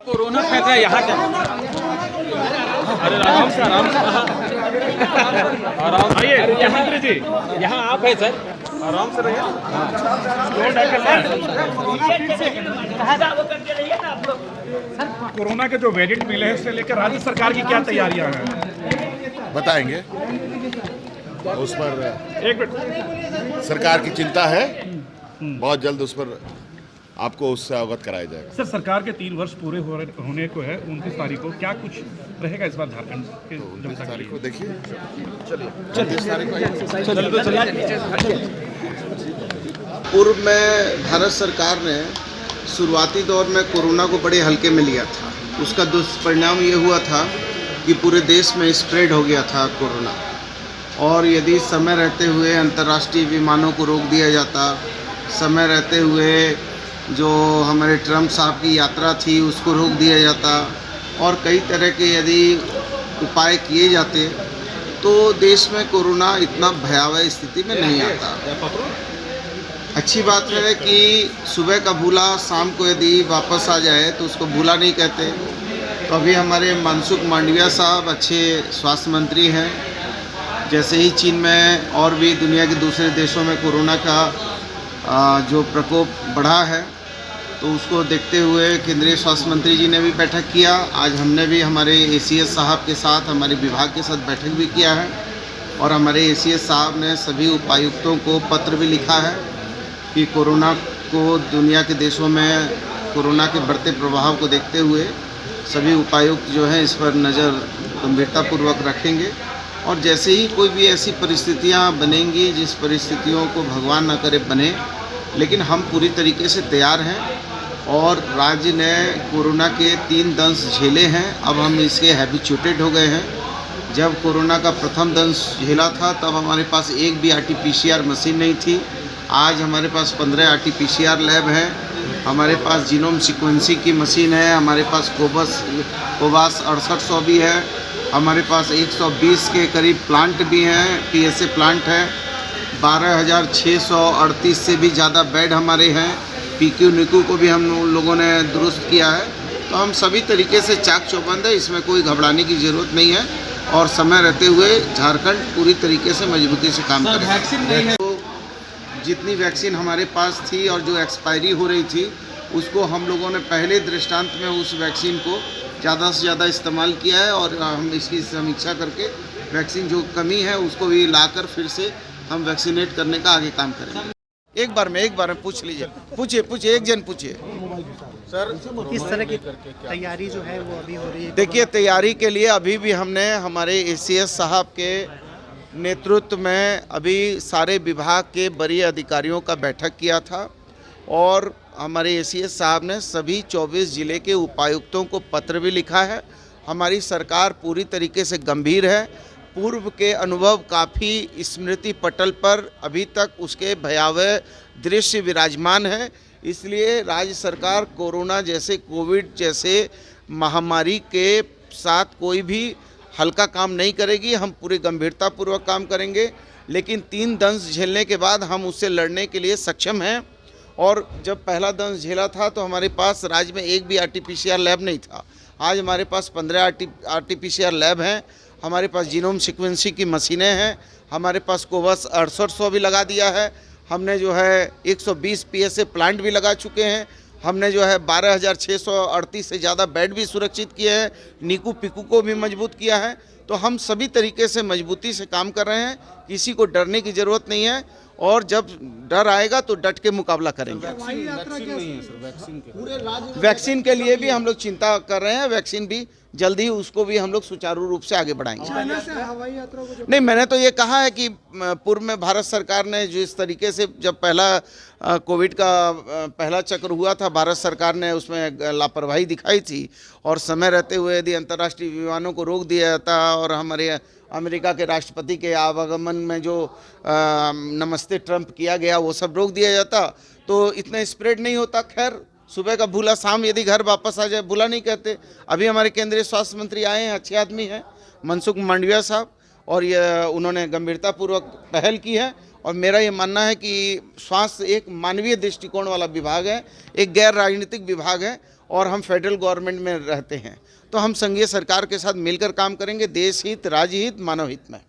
Corona फैल रहा है यहाँ क्या? अरे आराम से आराम से आराम से आइए मंत्री जी, यहाँ आप है सर, आराम से रहिए। कोरोना के जो वेरिएंट मिले हैं उससे लेकर राज्य सरकार की क्या तैयारियां हैं? बताएंगे उस पर। एक मिनट, सरकार की चिंता है, बहुत जल्द उस पर आपको उससे अवगत कराया जाएगा। सर सरकार के 3 वर्ष पूरे होने को है, 29 तारीख को क्या कुछ रहेगा इस बार झारखंड के जनता के तारीख लिए? को देखिए, चलिए 29 तारीख को पूर्व में भारत सरकार ने शुरुआती दौर में कोरोना को बड़े हल्के में लिया था। उसका दुष्परिणाम ये हुआ था कि पूरे देश में स्प्रेड हो गया था कोरोना, और यदि समय रहते हुए अंतर्राष्ट्रीय विमानों को रोक दिया जाता, समय रहते हुए जो हमारे ट्रम्प साहब की यात्रा थी उसको रोक दिया जाता, और कई तरह के यदि उपाय किए जाते तो देश में कोरोना इतना भयावह स्थिति में नहीं आता। अच्छी बात है कि सुबह का भूला शाम को यदि वापस आ जाए तो उसको भूला नहीं कहते। तो अभी हमारे मनसुख मांडविया साहब अच्छे स्वास्थ्य मंत्री हैं। जैसे ही चीन में और भी दुनिया के दूसरे देशों में कोरोना का जो प्रकोप बढ़ा है, तो उसको देखते हुए केंद्रीय स्वास्थ्य मंत्री जी ने भी बैठक किया। आज हमने भी हमारे ACS साहब के साथ, हमारे विभाग के साथ बैठक भी किया है, और हमारे ACS साहब ने सभी उपायुक्तों को पत्र भी लिखा है कि कोरोना को, दुनिया के देशों में कोरोना के बढ़ते प्रभाव को देखते हुए सभी उपायुक्त जो हैं इस पर नज़र गंभीरतापूर्वक रखेंगे, और जैसे ही कोई भी ऐसी परिस्थितियां बनेंगी, जिस परिस्थितियों को भगवान न करे बने, लेकिन हम पूरी तरीके से तैयार हैं। और राज्य ने कोरोना के 3 दंश झेले हैं, अब हम इसके हैबिचुएटेड हो गए हैं। जब कोरोना का प्रथम दंश झेला था तब हमारे पास एक भी RT-PCR मशीन नहीं थी। आज हमारे पास 15 RT-PCR लैब हैं, हमारे पास जीनोम सीक्वेंसिंग की मशीन है, हमारे पास कोवास 6800 भी है, हमारे पास 120 के करीब प्लांट भी हैं, PSA प्लांट है, 12,638 से भी ज़्यादा बेड हमारे हैं। PQ NICU को भी हम लोगों ने दुरुस्त किया है। तो हम सभी तरीके से चाक चौबंद है, इसमें कोई घबराने की ज़रूरत नहीं है, और समय रहते हुए झारखंड पूरी तरीके से मजबूती से काम करेगा। तो जितनी वैक्सीन हमारे पास थी और जो एक्सपायरी हो रही थी, उसको हम लोगों ने पहले दृष्टांत में उस वैक्सीन को ज़्यादा से ज़्यादा इस्तेमाल किया है, और हम इसकी समीक्षा करके वैक्सीन जो कमी है उसको भी लाकर फिर से हम वैक्सीनेट करने का आगे काम करेंगे। एक बार में पूछ लीजिए, पूछिए एक जन पूछिए। सर किस तरह की तैयारी जो है वो अभी हो रही है? देखिए, तैयारी के लिए अभी भी हमने हमारे ACS साहब के नेतृत्व में अभी सारे विभाग के वरीय अधिकारियों का बैठक किया था, और हमारे ACS साहब ने सभी 24 जिले के उपायुक्तों को पत्र भी लिखा है। हमारी सरकार पूरी तरीके से गंभीर है। पूर्व के अनुभव काफ़ी स्मृति पटल पर अभी तक उसके भयावह दृश्य विराजमान है। इसलिए राज्य सरकार कोरोना जैसे, कोविड जैसे महामारी के साथ कोई भी हल्का काम नहीं करेगी। हम पूरी गंभीरतापूर्वक काम करेंगे, लेकिन 3 दंश झेलने के बाद हम उससे लड़ने के लिए सक्षम हैं। और जब पहला दंश झेला था तो हमारे पास राज्य में एक भी RT-PCR लैब नहीं था। आज हमारे पास 15 RT-PCR लैब हैं, हमारे पास जीनोम सीक्वेंसिंग की मशीनें हैं, हमारे पास कोवास 6800 भी लगा दिया है, हमने जो है 120 PSA प्लांट भी लगा चुके हैं, हमने जो है 12,638 से ज़्यादा बेड भी सुरक्षित किए हैं, NICU PICU को भी मजबूत किया है। तो हम सभी तरीके से मजबूती से काम कर रहे हैं, किसी को डरने की ज़रूरत नहीं है, और जब डर आएगा तो डट के मुकाबला करेंगे। वैक्सीन के लिए भी हम लोग चिंता कर रहे हैं, वैक्सीन भी जल्दी ही उसको भी हम लोग सुचारू रूप से आगे बढ़ाएंगे। चाइना से हवाई यात्रा को नहीं, मैंने तो ये कहा है कि पूर्व में भारत सरकार ने जिस तरीके से, जब पहला कोविड का पहला चक्र हुआ था, भारत सरकार ने उसमें लापरवाही दिखाई थी, और समय रहते हुए यदि अंतर्राष्ट्रीय विमानों को रोक दिया जाता और हमारे अमेरिका के राष्ट्रपति के आवागमन में जो नमस्ते ट्रंप किया गया वो सब रोक दिया जाता, तो इतना स्प्रेड नहीं होता। खैर, सुबह का भूला शाम यदि घर वापस आ जाए, भूला नहीं कहते। अभी हमारे केंद्रीय स्वास्थ्य मंत्री आए हैं, अच्छे आदमी हैं, मनसुख मांडविया साहब, और ये उन्होंने गंभीरतापूर्वक पहल की है। और मेरा ये मानना है कि स्वास्थ्य एक मानवीय दृष्टिकोण वाला विभाग है, एक गैर राजनीतिक विभाग है, और हम फेडरल गवर्नमेंट में रहते हैं, तो हम संघीय सरकार के साथ मिलकर काम करेंगे, देश हित, राज्य हित, मानव हित में।